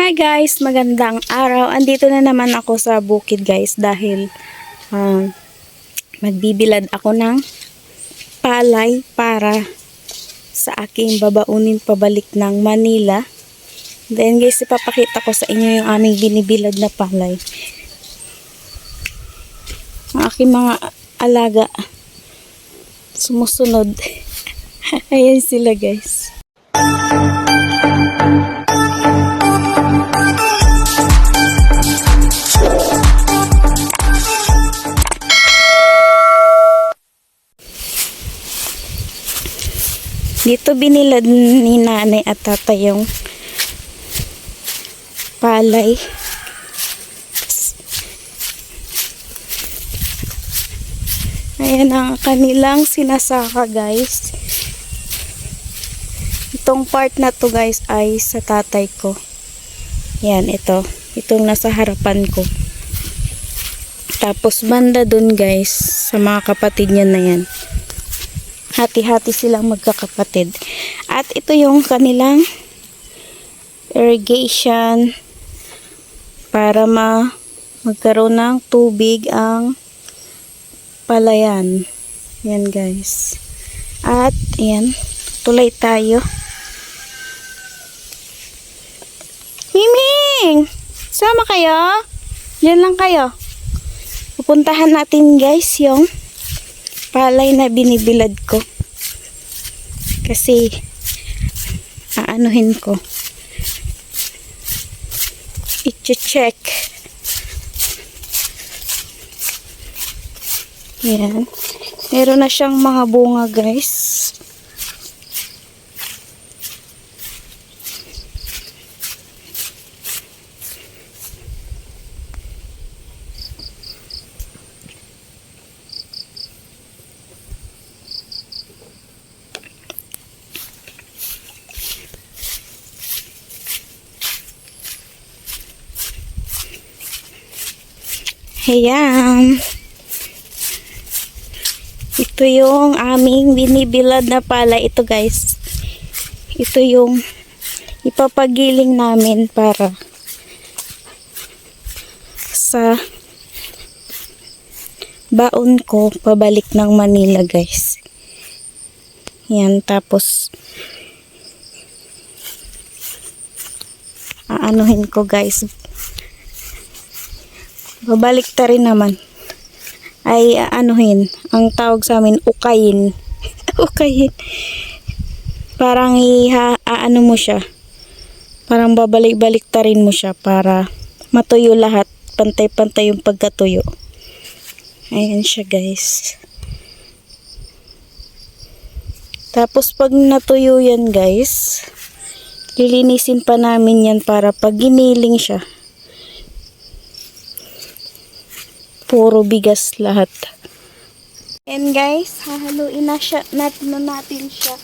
Hi guys, magandang araw. Andito na naman ako sa bukid guys dahil magbibilad ako ng palay para sa aking babaunin pabalik ng Manila. Then guys, ipapakita ko sa inyo yung aming binibilad na palay. Ang aking mga alaga sumusunod. Ayan sila guys. Dito binilad ni nanay at tatay yung palay. Ayan ang kanilang sinasaka guys. Itong part na to guys ay sa tatay ko. Yan ito. Itong nasa harapan ko. Tapos banda dun guys sa mga kapatid niya na yan. Hati-hati silang magkakapatid. At ito yung kanilang irrigation para magkaroon ng tubig ang palayan. Yan guys. At yan, tulay tayo. Miming! Sama kayo? Diyan lang kayo. Pupuntahan natin guys yung palay na binibilad ko. Kasi aanuhin ko. I-check. Yan. Meron na siyang mga bunga guys. Ayan. Ito yung aming binibilad na palay. Ito guys. Ito yung ipapagiling namin para sa baon ko pabalik ng Manila guys. Yan. Tapos aanuhin ko guys. Babalik ta rin naman. Ay aanuhin. Ang tawag sa amin, ukayin. Ukayin. Parang aano mo siya. Parang babalik-balik ta rin mo siya para matuyo lahat. Pantay-pantay yung pagkatuyo. Ayan siya guys. Tapos pag natuyo yan guys, lilinisin pa namin yan para pag giniling siya, puro bigas lahat. And guys, hahaluin na siya, natin siya.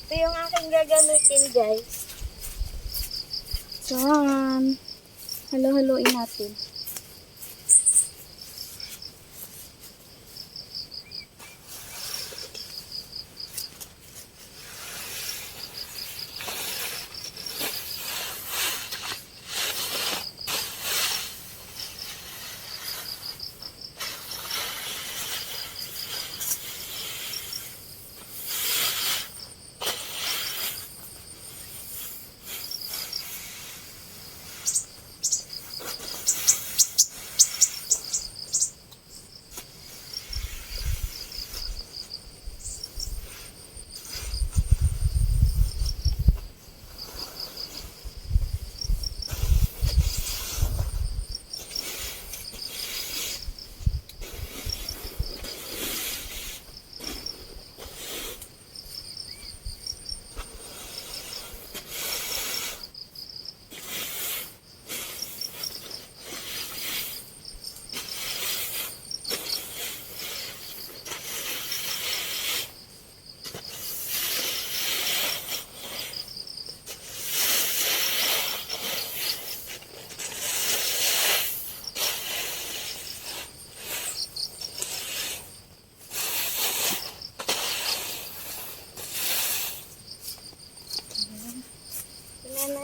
Ito yung aking gagamitin guys. So, halo-haloin natin.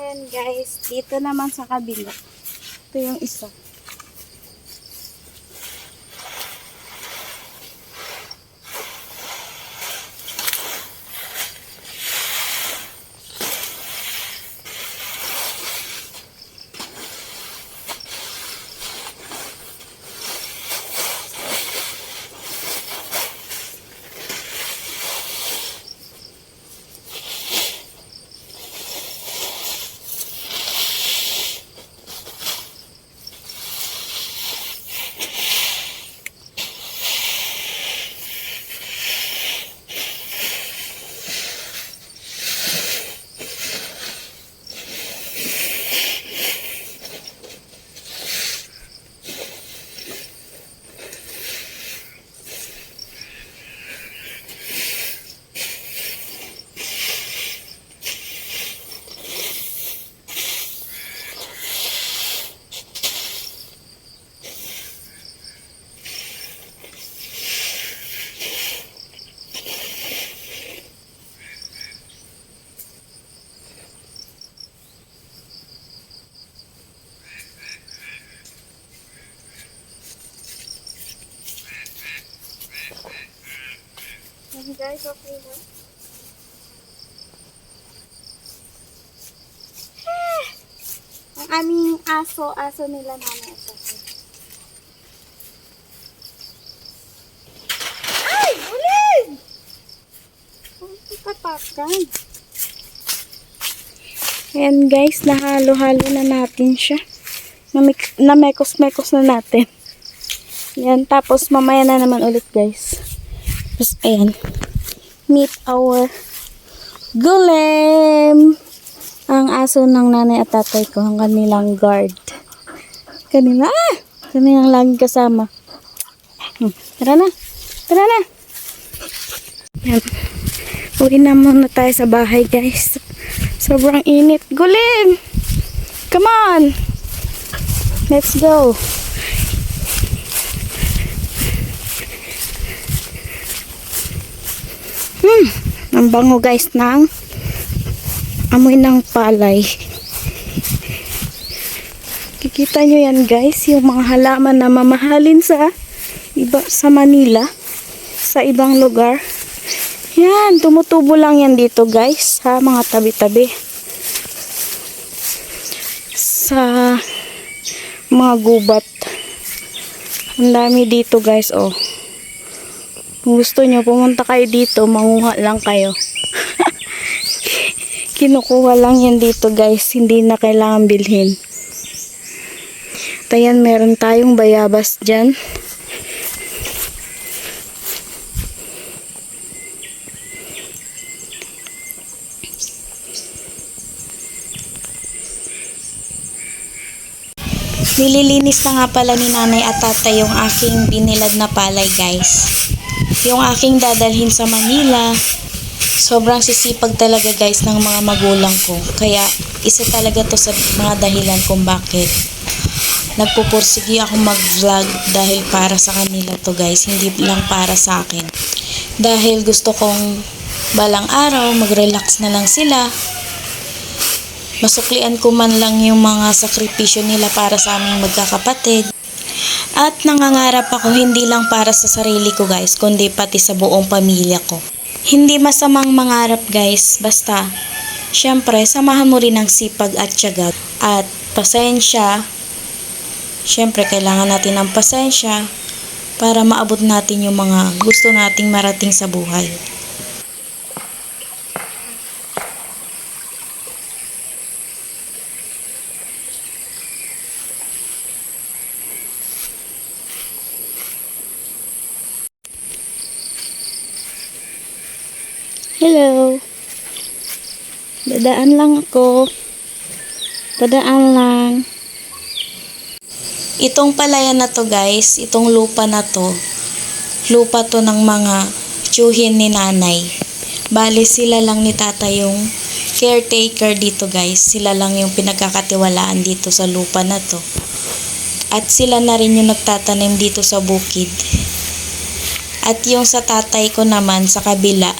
Ayan guys, dito naman sa kabila. Ito yung isa. Ayan guys, okay na. Ang aming aso nila nanay at tatay. Ay! Ulit! Ang katakan. Ayan guys, nahalo-halo na natin siya. Namekos-mekos na natin. Ayan, tapos mamaya na naman ulit guys. Tapos ayan, meet our golem. Ang aso ng nanay at tatay ko, ang kanilang guard. Kanilang laging kasama. Tara na. Yan. Uwi na muna tayo sa bahay guys. Sobrang init. Golem! Come on! Let's go. Ang bango guys ng amoy ng palay. Kikita nyo yan guys, yung mga halaman na mamahalin sa Manila, sa ibang lugar. Yan, tumutubo lang yan dito guys, sa mga tabi-tabi. Sa mga gubat. Ang dami dito guys, oh. Kung gusto nyo, pumunta kayo dito, manguha lang kayo. Kinukuha lang yan dito guys, hindi na kailangan bilhin. Ayan, meron tayong bayabas dyan. Nililinis na nga pala ni nanay at tatay yung aking binilad na palay guys. Yung aking dadalhin sa Manila. Sobrang sisipag talaga guys ng mga magulang ko. Kaya isa talaga to sa mga dahilan kung bakit nagpupursigi ako mag-vlog, dahil para sa kanila to guys, hindi lang para sa akin. Dahil gusto kong balang araw mag-relax na lang sila. Masuklian ko man lang yung mga sakripisyo nila para sa aming magkakapatid. At nangangarap ako hindi lang para sa sarili ko guys, kundi pati sa buong pamilya ko. Hindi masamang mangarap guys, basta syempre samahan mo rin ng sipag at tiyaga at pasensya. Syempre kailangan natin ng pasensya para maabot natin yung mga gusto nating marating sa buhay. Hello. Dadaan lang ako. Dadaan lang. Itong palayan na to guys, itong lupa na to, lupa to ng mga tiyuhin ni nanay. Bali sila lang ni tata yung caretaker dito guys. Sila lang yung pinagkakatiwalaan dito sa lupa na to. At sila na rin yung nagtatanim dito sa bukid. At yung sa tatay ko naman sa kabila,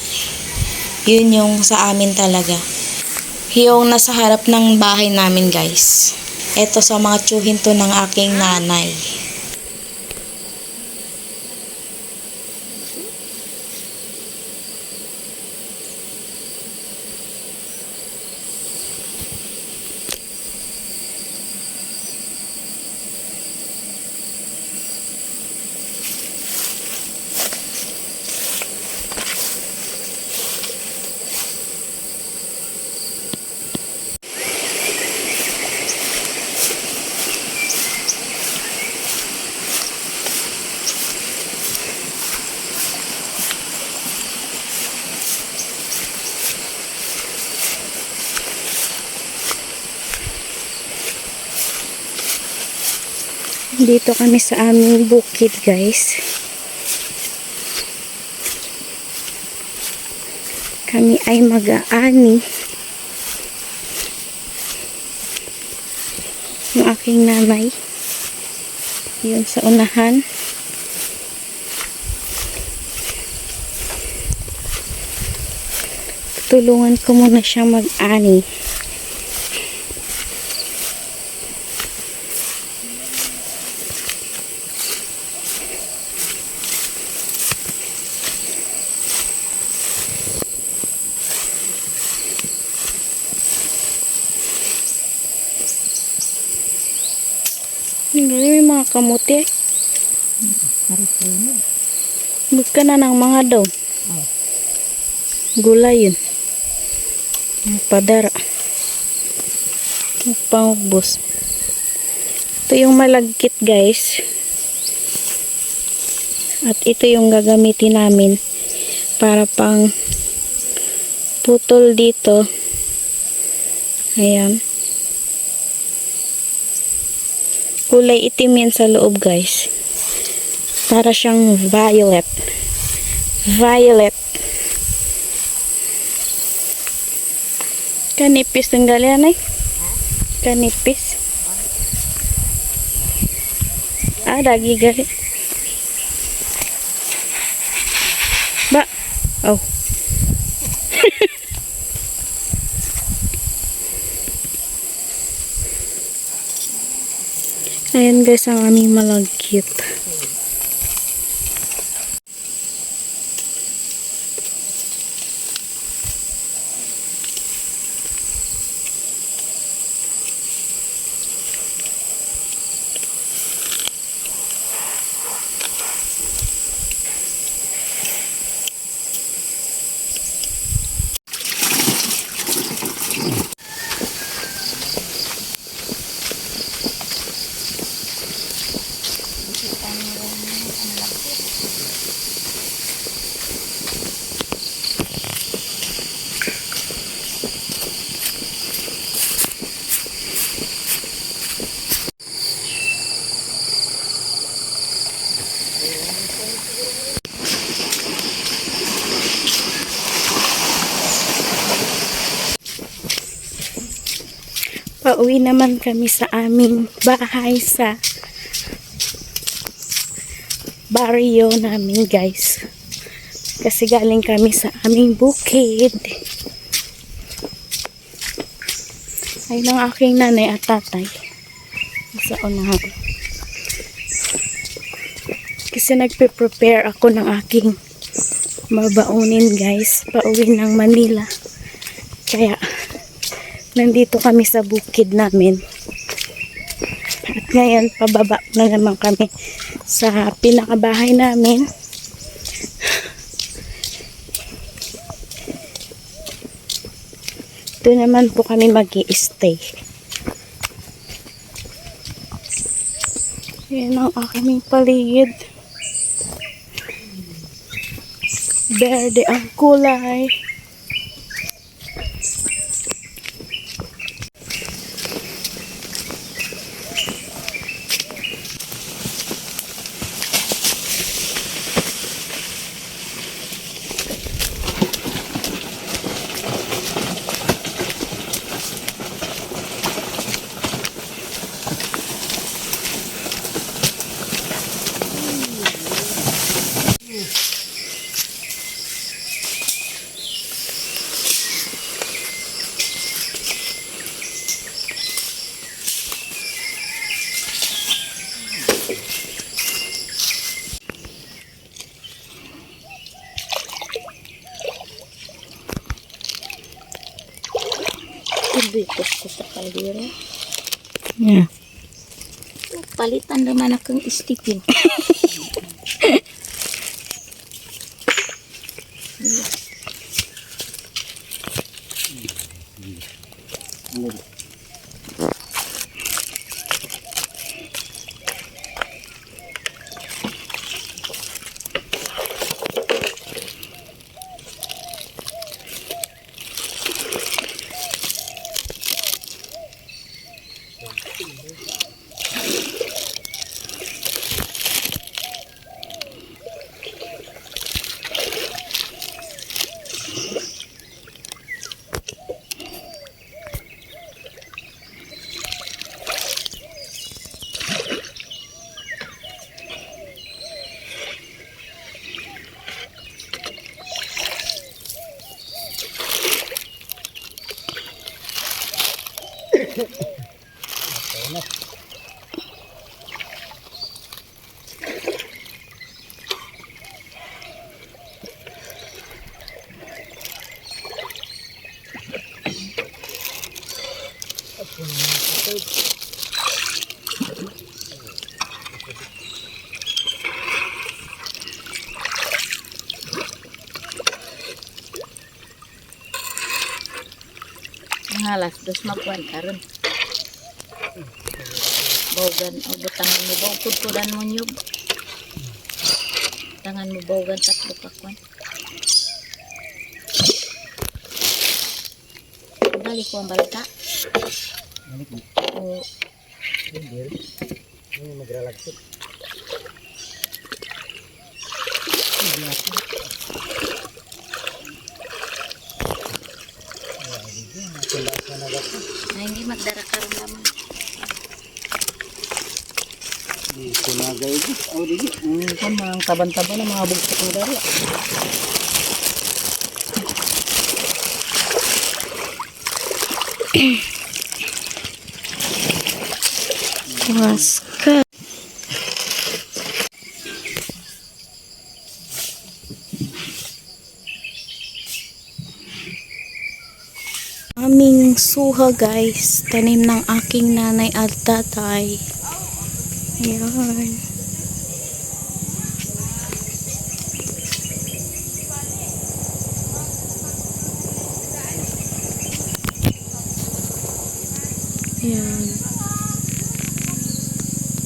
yun yung sa amin talaga. Yung nasa harap ng bahay namin, guys. Ito sa mga tsuhin to ng aking nanay. Dito kami sa aming bukid, guys. Kami ay mag-aani. Yung aking nanay. Yun sa unahan. Tulungan ko muna siyang mag-ani. Ang galing, may mga kamuti. Buka na ng mga daw. Gulay yun. Padara. Pangubos. Ito yung malagkit, guys. At ito yung gagamitin namin para pang putol dito. Ayan. Kulay itim yan sa loob, guys. Para siyang violet. Violet. Kanipis ng galian eh. Kanipis. Dagi gali. Ba. Oh. Ayan, guys, ang aming malagkit. Pauwi naman kami sa aming bahay sa barrio namin, guys. Kasi galing kami sa aming bukid. Ay ng aking nanay at tatay. Sa unahan. Kasi nagpe-prepare ako ng aking mabaunin, guys. Pauwi ng Manila. Kaya nandito kami sa bukid namin. At ngayon, pababa na naman kami sa pinakabahay namin. Ito naman po kami mag-i-stay. Yan ang aking paligid. Berde ang kulay. Ibikos ko sa kaldero. Yeah. Palitan naman akong istipin. Alas dos magkuhan karon. Bawgan o butangan mo baw pudpudan mo nyug. Tangan mo bawgan tatlo ka kwan. Balik ko ang balita. Balik mo. O Hindi. Ini magralagsik. na hindi magdara karon lamang. Di kunagay di. Oh di. Kan mang taban-taban na mga bugtok ng dara. Waska. Aming suha guys, tanim ng aking nanay at tatay. Ayan. Ayan.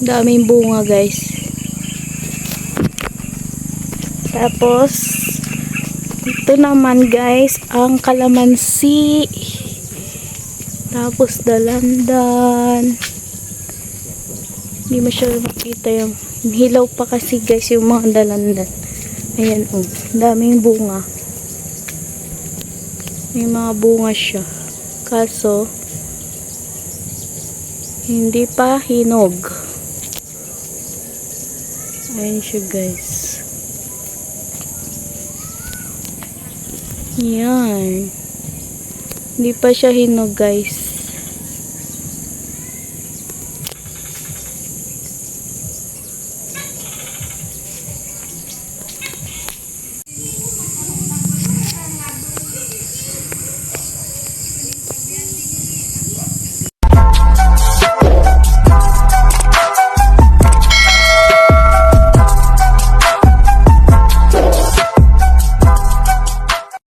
Daming bunga guys. Tapos ito naman guys ang kalamansi. Tapos dalandan. Hindi masyado makita yung hilaw pa kasi guys yung mga dalandan. Ayan oh, daming bunga. May mga bunga siya. Kaso hindi pa hinog. Ayan siya guys. Yan. Hindi pa siya hinog guys.